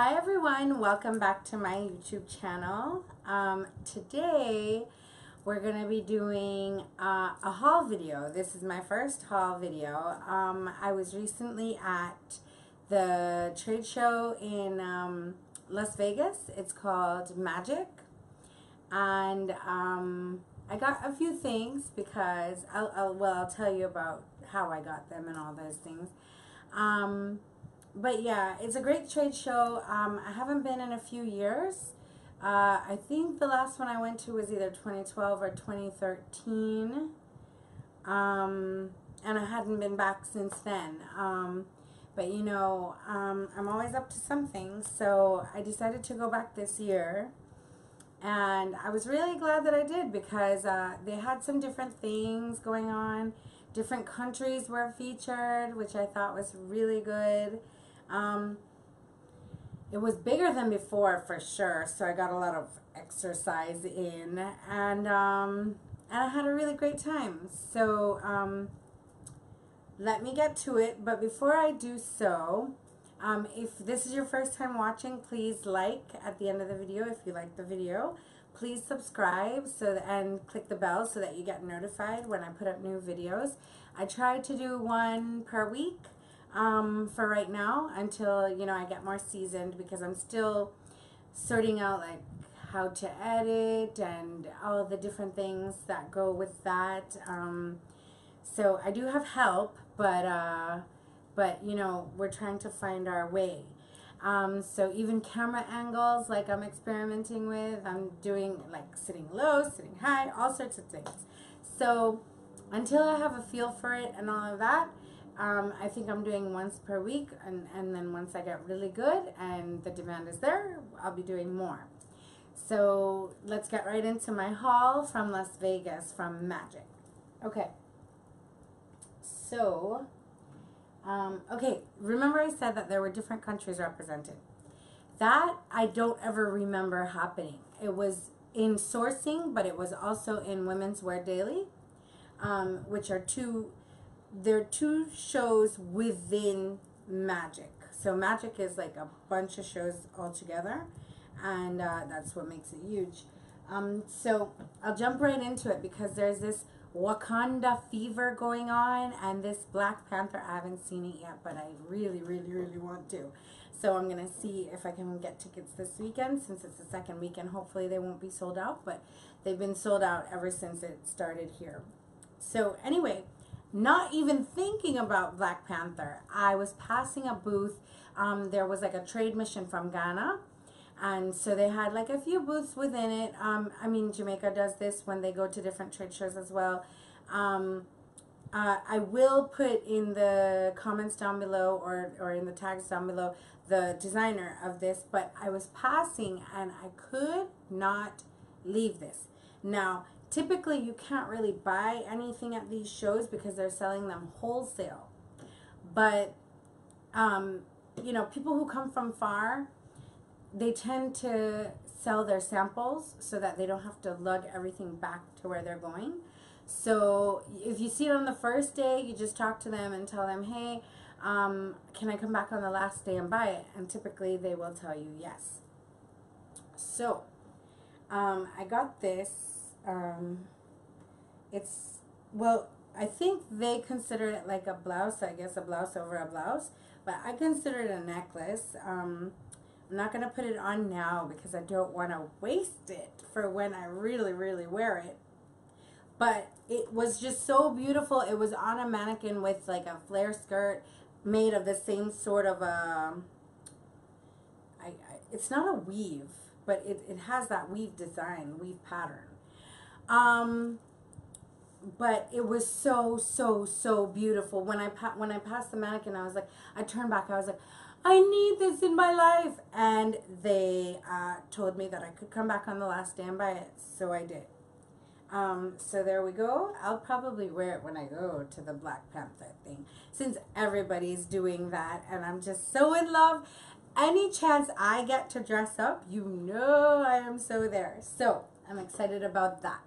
Hi everyone, welcome back to my YouTube channel. Today we're going to be doing a haul video. This is my first haul video. I was recently at the trade show in Las Vegas. It's called Magic, and I got a few things because I'll tell you about how I got them and all those things. But yeah, it's a great trade show. I haven't been in a few years. I think the last one I went to was either 2012 or 2013. And I hadn't been back since then. But you know, I'm always up to something. So I decided to go back this year. And I was really glad that I did because they had some different things going on. Different countries were featured, which I thought was really good. It was bigger than before for sure, so I got a lot of exercise in, and I had a really great time. So let me get to it, but before I do so, if this is your first time watching, please like at the end of the video if you like the video. Please subscribe and click the bell so that you get notified when I put up new videos. I try to do one per week for right now until, you know, I get more seasoned, because I'm still sorting out like how to edit and all the different things that go with that. So I do have help, but you know, we're trying to find our way. So even camera angles, like I'm experimenting with, I'm doing like sitting low, sitting high, all sorts of things. So until I have a feel for it and all of that, I think I'm doing once per week, and then once I get really good and the demand is there, I'll be doing more. So let's get right into my haul from Las Vegas from Magic. Okay. So, okay, remember I said that there were different countries represented. That I don't ever remember happening. It was in sourcing, but it was also in Women's Wear Daily, which are they're two shows within Magic. So Magic is like a bunch of shows all together, and that's what makes it huge. So I'll jump right into it because there's this Wakanda fever going on, and this Black Panther, I haven't seen it yet, but I really, really, really want to. So I'm going to see if I can get tickets this weekend, since it's the second weekend. Hopefully they won't be sold out, but they've been sold out ever since it started here. So anyway, not even thinking about Black Panther, I was passing a booth. There was like a trade mission from Ghana, and so they had like a few booths within it. I mean, Jamaica does this when they go to different trade shows as well. I will put in the comments down below, or in the tags down below, the designer of this, but I was passing and I could not leave this. Now, typically you can't really buy anything at these shows because they're selling them wholesale. But, you know, people who come from far, they tend to sell their samples so that they don't have to lug everything back to where they're going. So if you see it on the first day, you just talk to them and tell them, hey, can I come back on the last day and buy it? And typically they will tell you yes. So I got this. It's, well, I think they consider it like a blouse, I guess a blouse over a blouse, but I consider it a necklace. I'm not going to put it on now because I don't want to waste it for when I really, really wear it. But it was just so beautiful. It was on a mannequin with like a flare skirt made of the same sort of it's not a weave, but it has that weave design, weave pattern. But it was so, so, so beautiful. When I passed the mannequin, I was like, I turned back, I was like, I need this in my life. And they told me that I could come back on the last day and buy it, so I did. So there we go. I'll probably wear it when I go to the Black Panther thing, since everybody's doing that, and I'm just so in love. Any chance I get to dress up, you know I am so there. So I'm excited about that.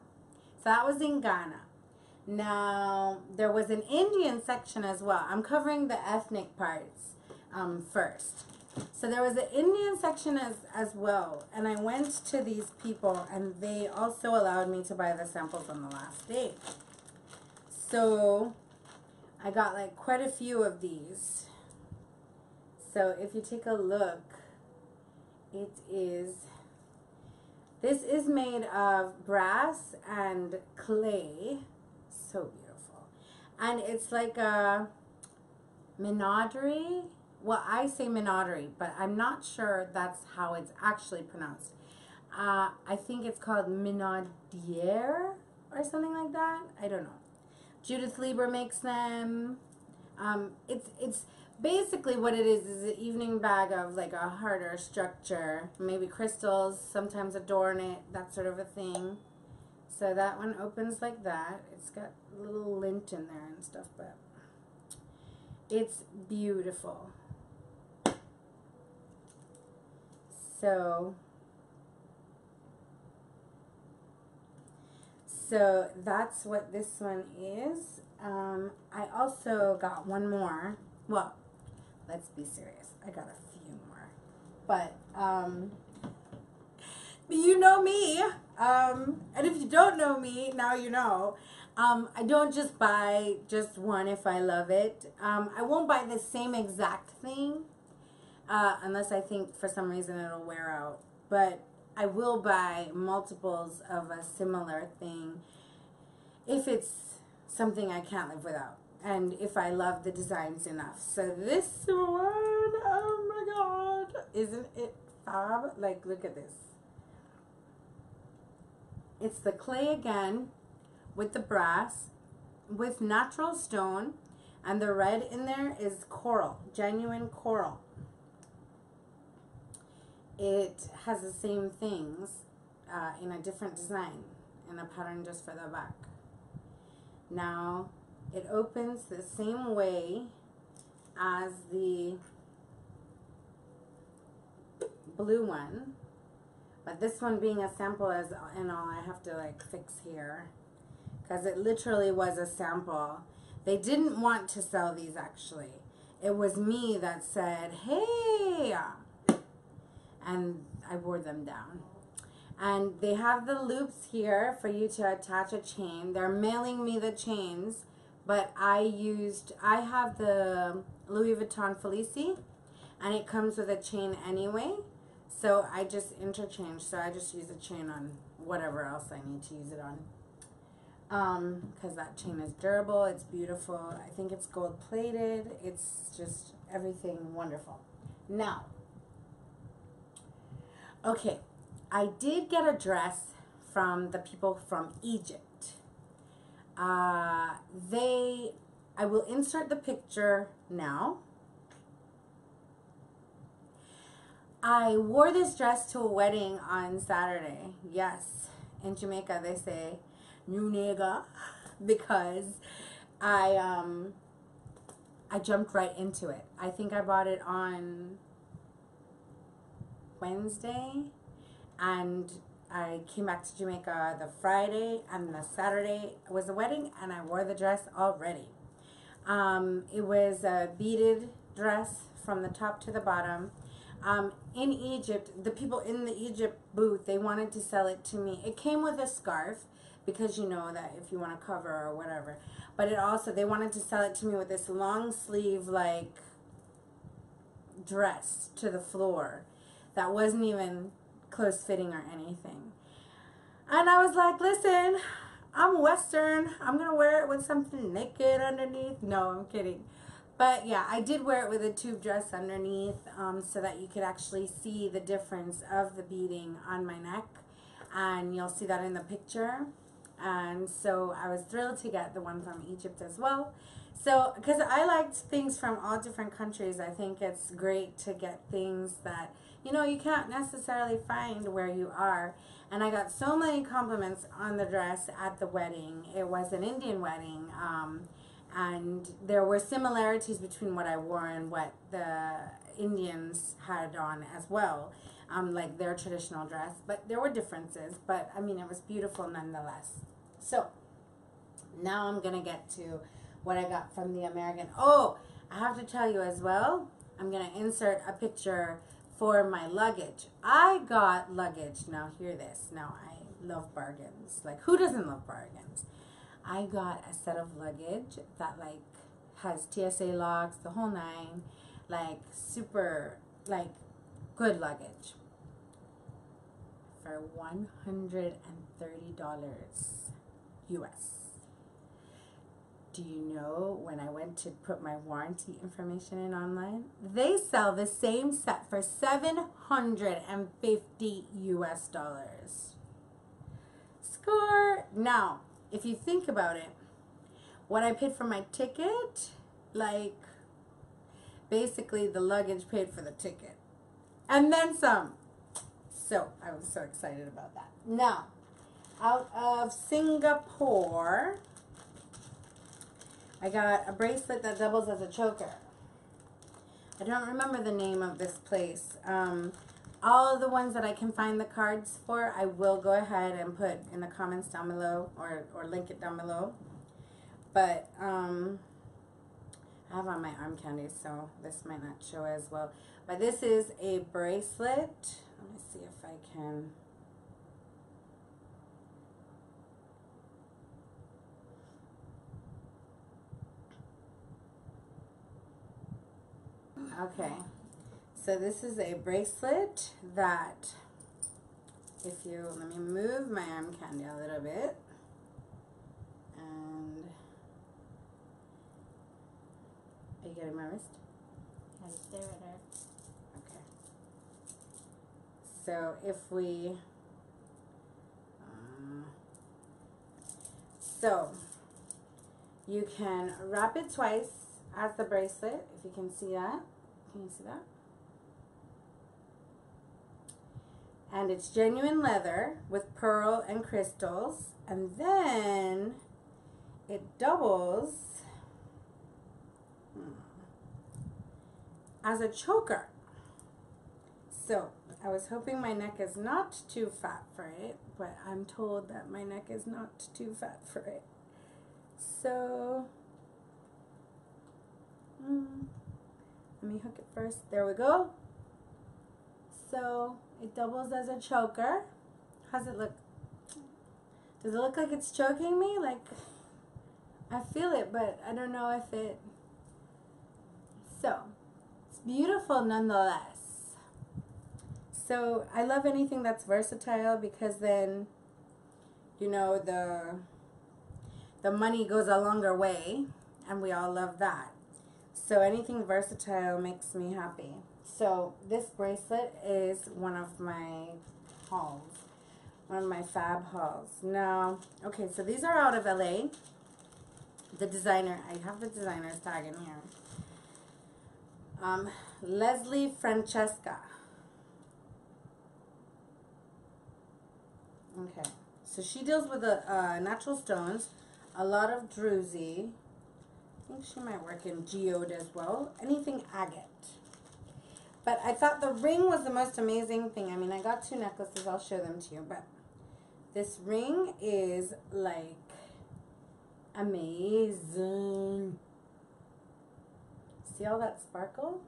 So that was in Ghana. Now, there was an Indian section as well. I'm covering the ethnic parts first. So there was an Indian section as well. And I went to these people and they also allowed me to buy the samples on the last day. So I got like quite a few of these. So if you take a look, this is made of brass and clay. So beautiful. And it's like a Minauderie. Well, I say Minauderie, but I'm not sure that's how it's actually pronounced. I think it's called Minaudière or something like that. I don't know. Judith Lieber makes them. It's basically what it is an evening bag of like a harder structure, maybe crystals, sometimes adorn it, that sort of a thing. So that one opens like that. It's got a little lint in there and stuff, but it's beautiful. So that's what this one is. I also got one more. Well, let's be serious. I got a few more. But, you know me. And if you don't know me, now you know. I don't just buy just one if I love it. I won't buy the same exact thing. Unless I think for some reason it'll wear out. But I will buy multiples of a similar thing if it's something I can't live without. And if I love the designs enough. So this one, oh my god. Isn't it fab? Like, look at this. It's the clay again with the brass, with natural stone. And the red in there is coral, genuine coral. It has the same things in a different design and a pattern just for the back. Now it opens the same way as the blue one, but this one being a sample and all, I have to like fix here because it literally was a sample. They didn't want to sell these actually. It was me that said, hey, and I wore them down. And they have the loops here for you to attach a chain. They're mailing me the chains, but I have the Louis Vuitton Felicie, and it comes with a chain anyway. So I just interchange. So I just use a chain on whatever else I need to use it on. Because that chain is durable, it's beautiful. I think it's gold plated. It's just everything wonderful. Now, okay, I did get a dress from the people from Egypt. I will insert the picture now. I wore this dress to a wedding on Saturday. Yes, in Jamaica they say new nigga because I jumped right into it. I think I bought it on Wednesday, and I came back to Jamaica the Friday, and the Saturday was the wedding, and I wore the dress already. It was a beaded dress from the top to the bottom. In Egypt, the people in the Egypt booth, they wanted to sell it to me. It came with a scarf, because you know that if you want to cover or whatever. But it also, they wanted to sell it to me with this long sleeve, like, dress to the floor that wasn't even close fitting or anything. And I was like, listen, I'm Western. I'm going to wear it with something naked underneath. No, I'm kidding. But yeah, I did wear it with a tube dress underneath so that you could actually see the difference of the beading on my neck. And you'll see that in the picture. And so I was thrilled to get the one from Egypt as well. So, because I liked things from all different countries, I think it's great to get things that, you know, you can't necessarily find where you are. And I got so many compliments on the dress at the wedding. It was an Indian wedding. And there were similarities between what I wore and what the Indians had on as well. Like their traditional dress. But there were differences. But, I mean, it was beautiful nonetheless. So, now I'm going to get to what I got from the American. Oh, I have to tell you as well, I'm going to insert a picture for my luggage. I got luggage. Now hear this. Now I love bargains. Like, who doesn't love bargains? I got a set of luggage that like has TSA locks, the whole nine, like super like good luggage for $130 US. Do you know when I went to put my warranty information in online, they sell the same set for $750 US. Score! Now, if you think about it, what I paid for my ticket, like basically the luggage paid for the ticket. And then some. So I was so excited about that. Now, out of Singapore, I got a bracelet that doubles as a choker. I don't remember the name of this place. All of the ones that I can find the cards for, I will go ahead and put in the comments down below or link it down below. But I have on my arm candy, so this might not show as well. But this is a bracelet. Let me see if I can. Okay, so this is a bracelet that, if you, let me move my arm candy a little bit, and are you getting my wrist? I stare at her. Okay. So if we, so you can wrap it twice as the bracelet, if you can see that. Can you see that? And it's genuine leather with pearl and crystals. And then it doubles as a choker. So I was hoping my neck is not too fat for it, but I'm told that my neck is not too fat for it. So let me hook it first. There we go. So it doubles as a choker. How's it look? Does it look like it's choking me? Like, I feel it, but I don't know if it. So it's beautiful nonetheless. So I love anything that's versatile, because then, you know, the money goes a longer way, and we all love that. So anything versatile makes me happy. So this bracelet is one of my hauls, one of my fab hauls. Now, okay, so these are out of LA. The designer, I have the designer's tag in here. Leslie Francesca. Okay, so she deals with natural stones, a lot of druzy. I think she might work in geode as well. Anything agate. But I thought the ring was the most amazing thing. I mean, I got two necklaces. I'll show them to you. But this ring is like amazing. See all that sparkle?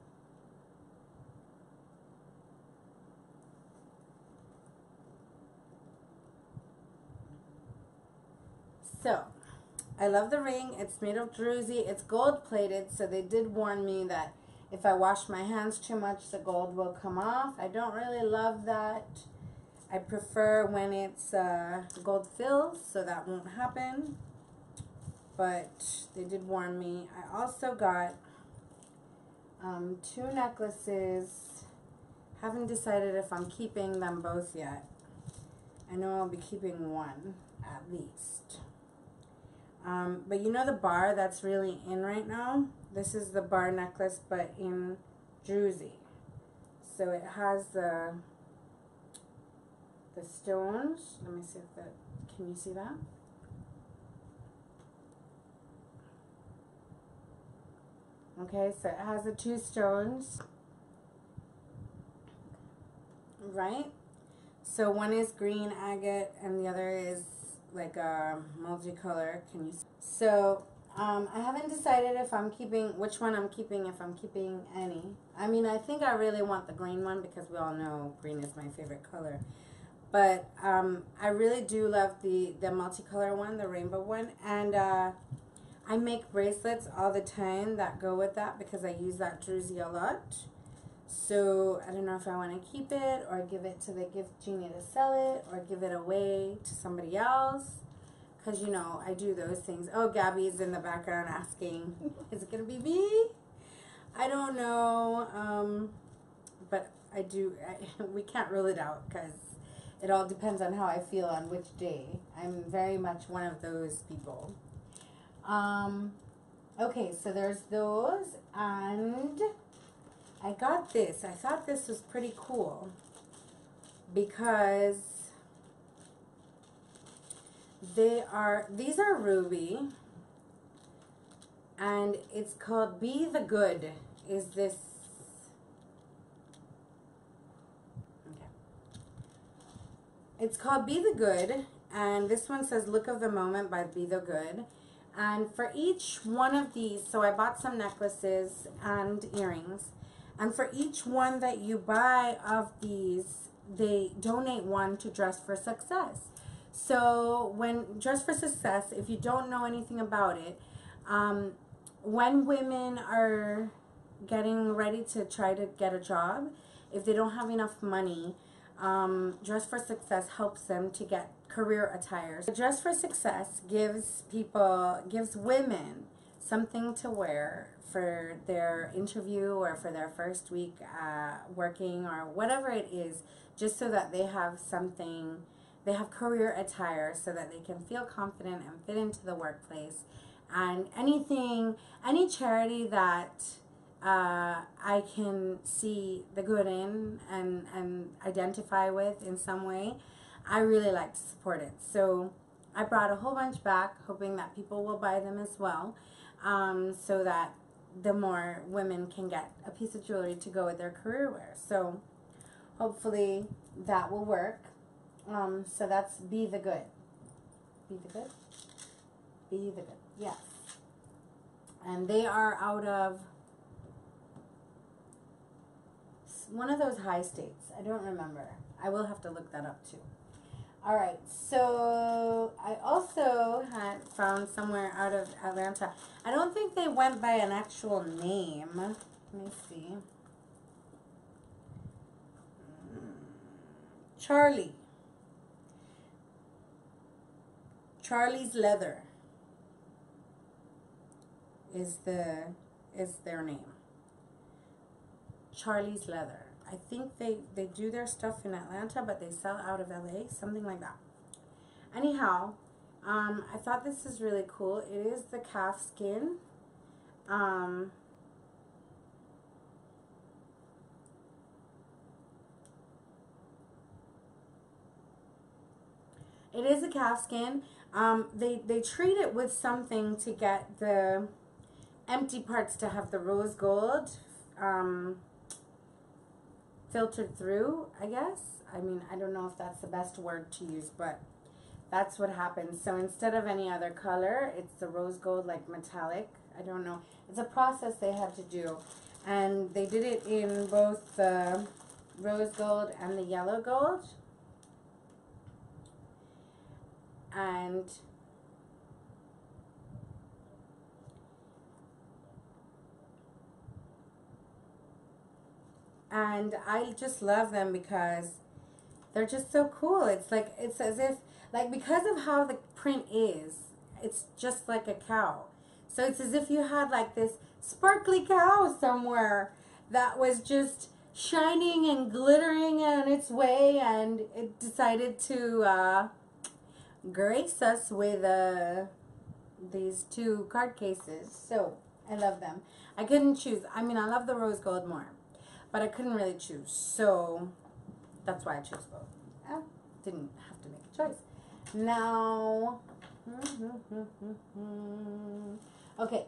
So, I love the ring. It's made of druzy. It's gold plated, so they did warn me that if I wash my hands too much, the gold will come off. I don't really love that. I prefer when it's gold filled, so that won't happen. But they did warn me. I also got two necklaces. Haven't decided if I'm keeping them both yet. I know I'll be keeping one at least. But you know the bar that's really in right now? This is the bar necklace, but in druzy. So it has the stones. Let me see if that, can you see that? Okay, so it has the two stones, right? So one is green agate and the other is like a multicolor. Can you see? So I haven't decided if I'm keeping, which one I'm keeping, if I'm keeping any. I mean, I think I really want the green one because we all know green is my favorite color. But I really do love the multicolor one, the rainbow one. And I make bracelets all the time that go with that because I use that druzy a lot. So I don't know if I want to keep it or give it to the gift genie to sell it or give it away to somebody else. Because, you know, I do those things. Oh, Gabby's in the background asking, is it going to be me? I don't know. But I do. We can't rule it out because it all depends on how I feel on which day. I'm very much one of those people. Okay, so there's those. And I got this. I thought this was pretty cool because these are ruby, and it's called Be the Good. Is this okay? It's called Be the Good, and this one says Look of the Moment by Be the Good. And for each one of these, so I bought some necklaces and earrings, and for each one that you buy of these, they donate one to Dress for Success. So when Dress for Success, if you don't know anything about it, when women are getting ready to try to get a job, if they don't have enough money, Dress for Success helps them to get career attire. So Dress for Success gives women something to wear for their interview or for their first week working or whatever it is, just so that they have something. They have career attire so that they can feel confident and fit into the workplace. And any charity that I can see the good in and identify with in some way, I really like to support it. So I brought a whole bunch back, hoping that people will buy them as well, so that the more women can get a piece of jewelry to go with their career wear. So hopefully that will work. So that's Be the Good. Be the Good? Be the Good, yes. And they are out of one of those high states. I don't remember. I will have to look that up too. Alright, so I also had found somewhere out of Atlanta. I don't think they went by an actual name. Let me see. Charlie's Leather is their name. Charlie's Leather. I think they do their stuff in Atlanta, but they sell out of LA, something like that. Anyhow, I thought this is really cool. It is the calf skin. It is a calf skin. They treat it with something to get the empty parts to have the rose gold filtered through, I guess. I mean, I don't know if that's the best word to use, but that's what happens. So instead of any other color, it's the rose gold, like metallic. I don't know. It's a process they had to do. And they did it in both the rose gold and the yellow gold. And I just love them because they're just so cool. It's like, it's as if, like, because of how the print is, it's just like a cow. So it's as if you had like this sparkly cow somewhere that was just shining and glittering on its way, and it decided to grace us with these two card cases. So I love them. I couldn't choose. I mean, I love the rose gold more, but I couldn't really choose. So that's why I chose both. I didn't have to make a choice. Now, okay,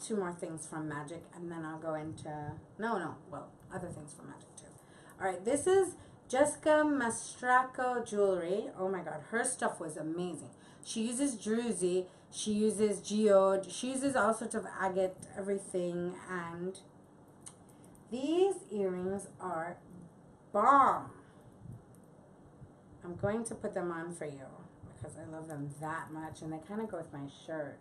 two more things from Magic, and then I'll go into, well, other things from Magic too. All right, this is Jessica Mastracco jewelry. Oh my God, her stuff was amazing. She uses druzy. She uses geode. She uses all sorts of agate, everything. And these earrings are bomb. I'm going to put them on for you because I love them that much, and they kind of go with my shirt.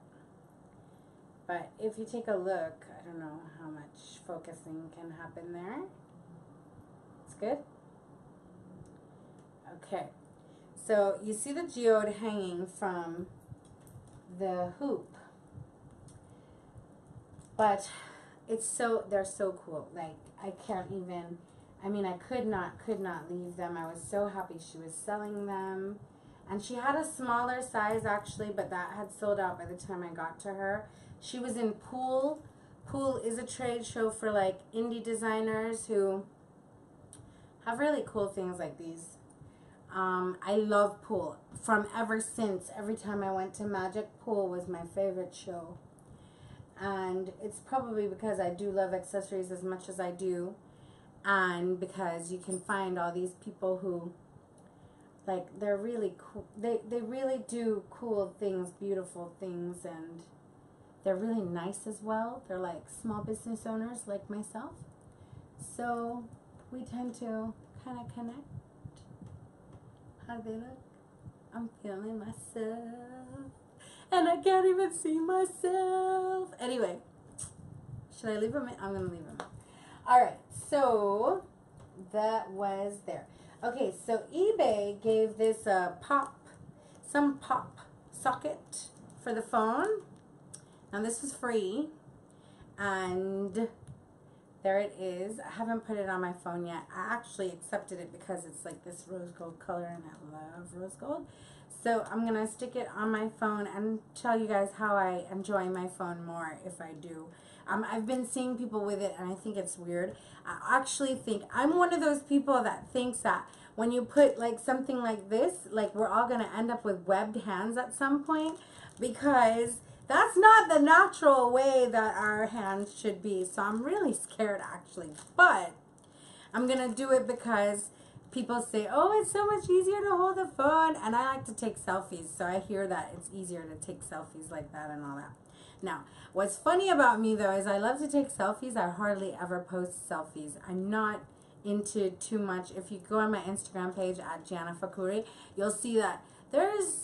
But if you take a look, I don't know how much focusing can happen there. It's good? Okay. So you see the geode hanging from the hoop. But they're so cool. Like, I can't even, I mean, I could not leave them. I was so happy she was selling them. And she had a smaller size actually, but that had sold out by the time I got to her. She was in Pool. Pool is a trade show for like indie designers who have really cool things like these. I love Pool. From ever since, every time I went to Magic, Pool was my favorite show. And it's probably because I do love accessories as much as I do. And because you can find all these people who, like, they're really cool. They really do cool things, beautiful things, and they're really nice as well. They're like small business owners like myself. So we tend to kind of connect. How do they look? I'm feeling myself. And I can't even see myself. Anyway, should I leave them in? I'm going to leave them in. Alright, so that was there. Okay, so eBay gave this some pop socket for the phone. Now this is free. And there it is. I haven't put it on my phone yet. I actually accepted it because it's like this rose gold color and I love rose gold. So I'm going to stick it on my phone and tell you guys how I enjoy my phone more if I do. I've been seeing people with it and I think it's weird. I actually think I'm one of those people that thinks that when you put like something like this, like we're all going to end up with webbed hands at some point, because that's not the natural way that our hands should be. So I'm really scared actually. But I'm going to do it because people say, oh, it's so much easier to hold the phone. And I like to take selfies. So I hear that it's easier to take selfies like that and all that. Now, what's funny about me, though, is I love to take selfies. I hardly ever post selfies. I'm not into too much. If you go on my Instagram page at Gianna Fakuri, you'll see that there's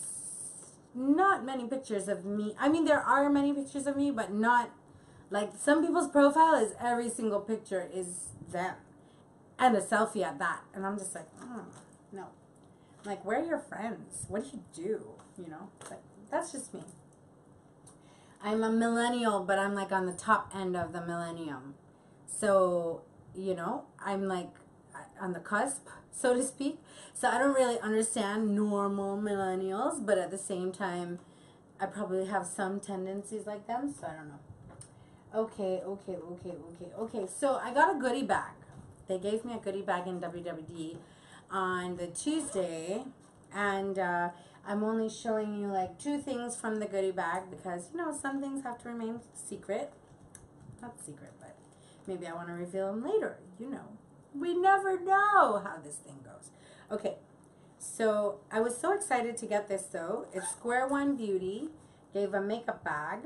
not many pictures of me. I mean, there are many pictures of me, but not like some people's profile is every single picture is them. And a selfie at that. And I'm just like, oh, no. Like, where are your friends? What do you do? You know? But that's just me. I'm a millennial, but I'm like on the top end of the millennium. So, you know, I'm like on the cusp, so to speak. So I don't really understand normal millennials, but at the same time, I probably have some tendencies like them, so I don't know. Okay. So I got a goodie bag. They gave me a goodie bag in WWD on the Tuesday, and I'm only showing you like 2 things from the goodie bag because, you know, some things have to remain secret. Not secret, but maybe I want to reveal them later. You know, we never know how this thing goes. Okay, so I was so excited to get this though. It's Square One Beauty. Gave a makeup bag.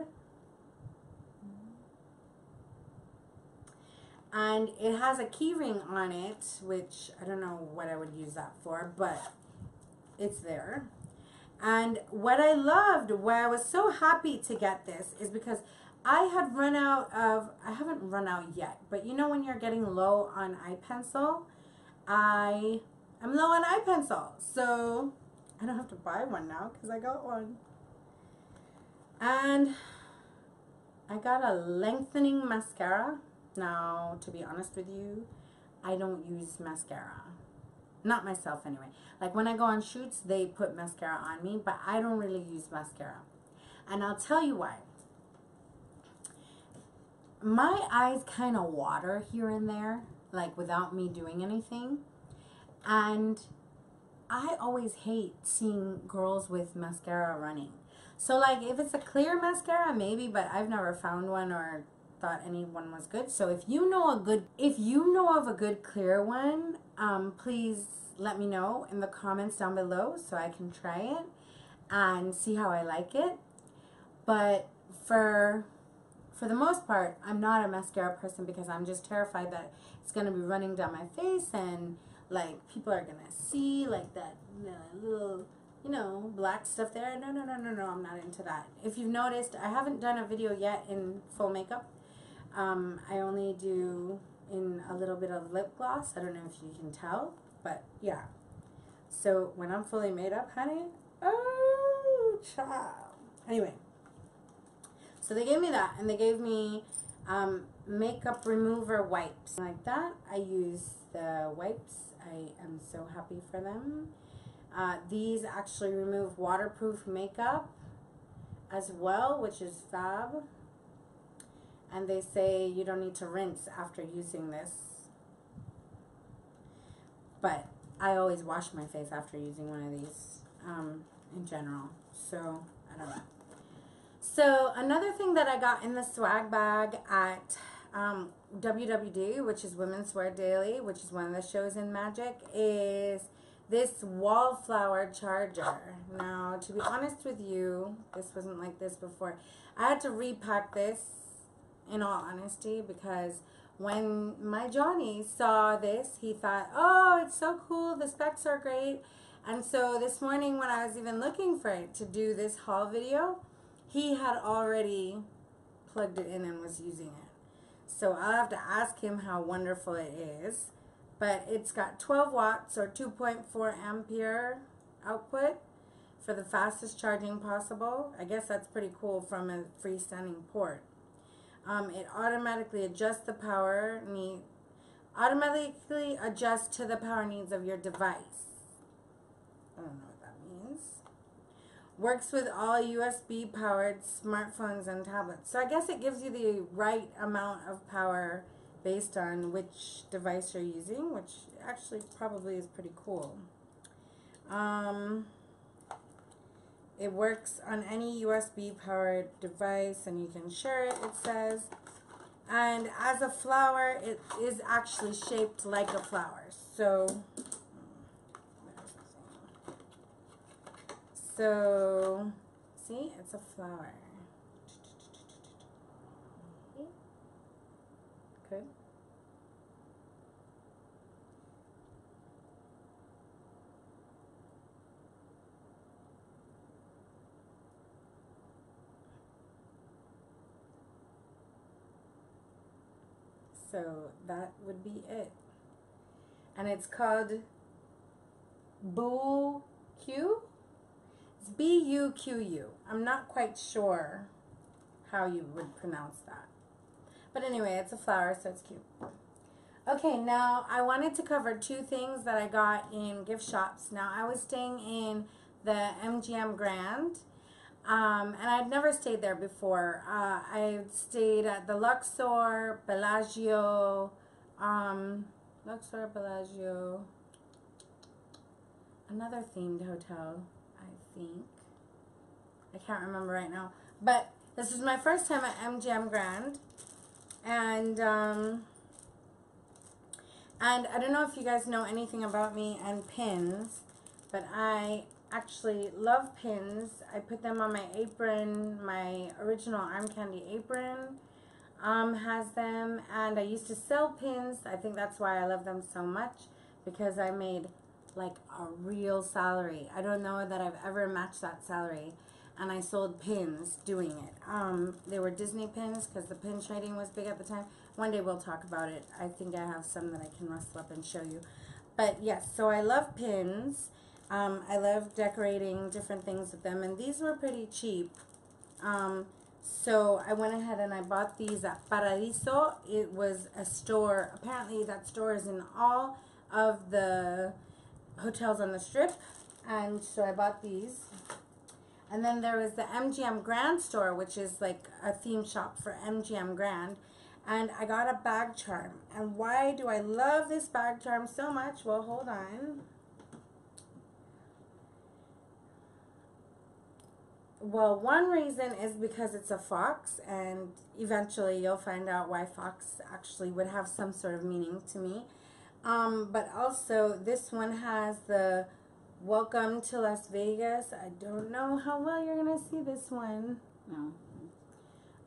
And it has a key ring on it, which I don't know what I would use that for, but it's there. And what I loved, why I was so happy to get this, is because I had run out of, I haven't run out yet, but you know when you're getting low on eye pencil, I'm low on eye pencil. So I don't have to buy one now because I got one. And I got a lengthening mascara. Now, to be honest with you, I don't use mascara. Not myself anyway. Like when I go on shoots, they put mascara on me, but I don't really use mascara. And I'll tell you why. My eyes kind of water here and there, like without me doing anything. And I always hate seeing girls with mascara running. So like if it's a clear mascara, maybe, but I've never found one or thought anyone was good. So if you know of a good clear one, please let me know in the comments down below so I can try it and see how I like it. But for the most part, I'm not a mascara person because I'm just terrified that it's going to be running down my face and like people are going to see like that little, you know, black stuff there. No, no, no, no, no, I'm not into that. If you've noticed, I haven't done a video yet in full makeup. I only do in a little bit of lip gloss. I don't know if you can tell, but yeah. So when I'm fully made up, honey, oh, child. Anyway. So they gave me that, and they gave me makeup remover wipes. Like that, I use the wipes. I am so happy for them. These actually remove waterproof makeup as well, which is fab. And they say you don't need to rinse after using this. But I always wash my face after using one of these in general. So, I don't know. So another thing that I got in the swag bag at WWD, which is Women's Wear Daily, which is one of the shows in Magic, is this wallflower charger. Now, to be honest with you, this wasn't like this before. I had to repack this, in all honesty, because when my Johnny saw this, he thought, oh, it's so cool, the specs are great. And so this morning when I was even looking for it to do this haul video, he had already plugged it in and was using it. So I'll have to ask him how wonderful it is. But it's got 12 watts or 2.4 ampere output for the fastest charging possible. I guess that's pretty cool from a freestanding port. It automatically adjusts to the power needs of your device. I don't know what that means. Works with all USB powered smartphones and tablets. So I guess it gives you the right amount of power based on which device you're using, which actually probably is pretty cool. It works on any USB powered device and you can share it, it says. And as a flower, it is actually shaped like a flower. So see, it's a flower. Okay. So that would be it. And it's called Buqu. It's B-U-Q-U. I'm not quite sure how you would pronounce that. But anyway, it's a flower, so it's cute. Okay, now I wanted to cover two things that I got in gift shops. Now, I was staying in the MGM Grand, and I'd never stayed there before. I stayed at the Luxor, Bellagio, another themed hotel, I think. I can't remember right now. But this is my first time at MGM Grand. And I don't know if you guys know anything about me and pins, but I actually love pins. I put them on my apron. My original Arm Candy apron has them, and I used to sell pins. I think that's why I love them so much, because I made like a real salary. I don't know that I've ever matched that salary. And I sold pins doing it. They were Disney pins because the pin trading was big at the time. One day we'll talk about it. I think I have some that I can rustle up and show you. But yes, so I love pins. I love decorating different things with them. And these were pretty cheap. So I went ahead and I bought these at Paradiso. It was a store. Apparently that store is in all of the hotels on the Strip. And so I bought these. And then there was the MGM Grand store, which is like a theme shop for MGM Grand. And I got a bag charm. And why do I love this bag charm so much? Well, hold on. Well, one reason is because it's a fox. And eventually you'll find out why fox actually would have some sort of meaning to me. But also this one has the Welcome to Las Vegas. I don't know how well you're going to see this one. No.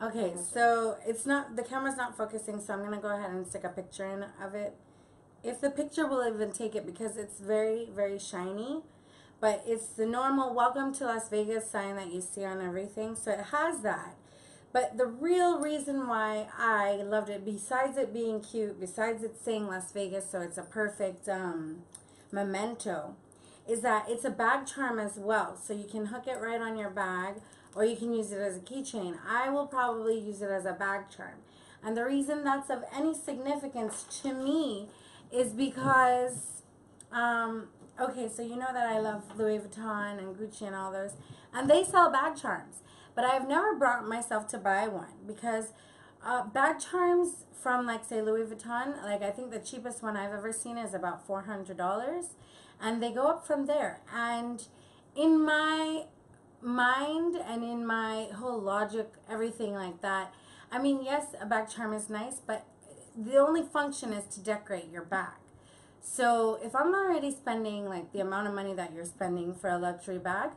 Okay, so it's not, the camera's not focusing, so I'm going to go ahead and stick a picture in of it. If the picture will even take it, because it's very, very shiny. But it's the normal welcome to Las Vegas sign that you see on everything. So it has that. But the real reason why I loved it, besides it being cute, besides it saying Las Vegas, so it's a perfect memento, is that it's a bag charm as well. So you can hook it right on your bag, or you can use it as a keychain. I will probably use it as a bag charm. And the reason that's of any significance to me is because, okay, so you know that I love Louis Vuitton and Gucci and all those, and they sell bag charms. But I've never brought myself to buy one, because bag charms from, like, say, Louis Vuitton, like, I think the cheapest one I've ever seen is about $400, and they go up from there. And in my mind and in my whole logic, everything like that, I mean, yes, a bag charm is nice, but the only function is to decorate your bag. So if I'm already spending like the amount of money that you're spending for a luxury bag,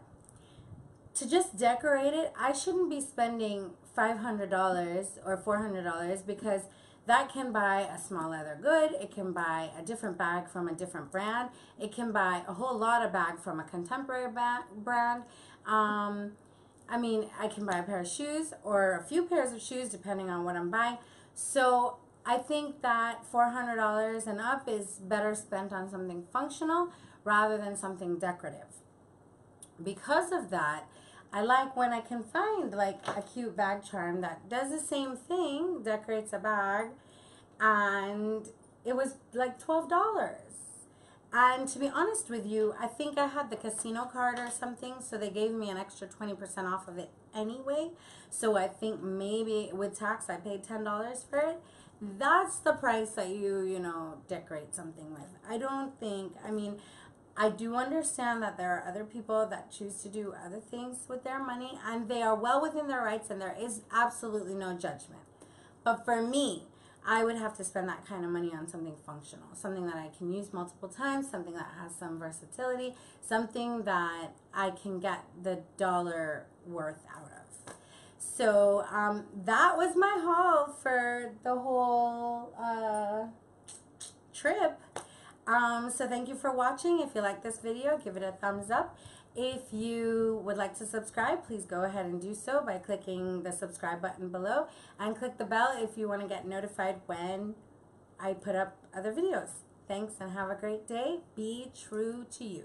to just decorate it, I shouldn't be spending $500 or $400, because that can buy a small leather good, it can buy a different bag from a different brand, it can buy a whole lot of bag from a contemporary brand. I mean, I can buy a pair of shoes or a few pairs of shoes depending on what I'm buying. So I think that $400 and up is better spent on something functional rather than something decorative. Because of that, I like when I can find like a cute bag charm that does the same thing, decorates a bag, and it was like $12. And to be honest with you, I think I had the casino card or something, so they gave me an extra 20% off of it anyway. So I think maybe with tax I paid $10 for it. That's the price that you know, decorate something with. I don't think, I mean, I do understand that there are other people that choose to do other things with their money, and they are well within their rights, and there is absolutely no judgment. But for me, I would have to spend that kind of money on something functional, something that I can use multiple times, something that has some versatility, something that I can get the dollar worth out of. So that was my haul for the whole trip. So thank you for watching. If you like this video, give it a thumbs up. If you would like to subscribe, please go ahead and do so by clicking the subscribe button below, and click the bell if you want to get notified when I put up other videos. Thanks, and have a great day. Be true to you.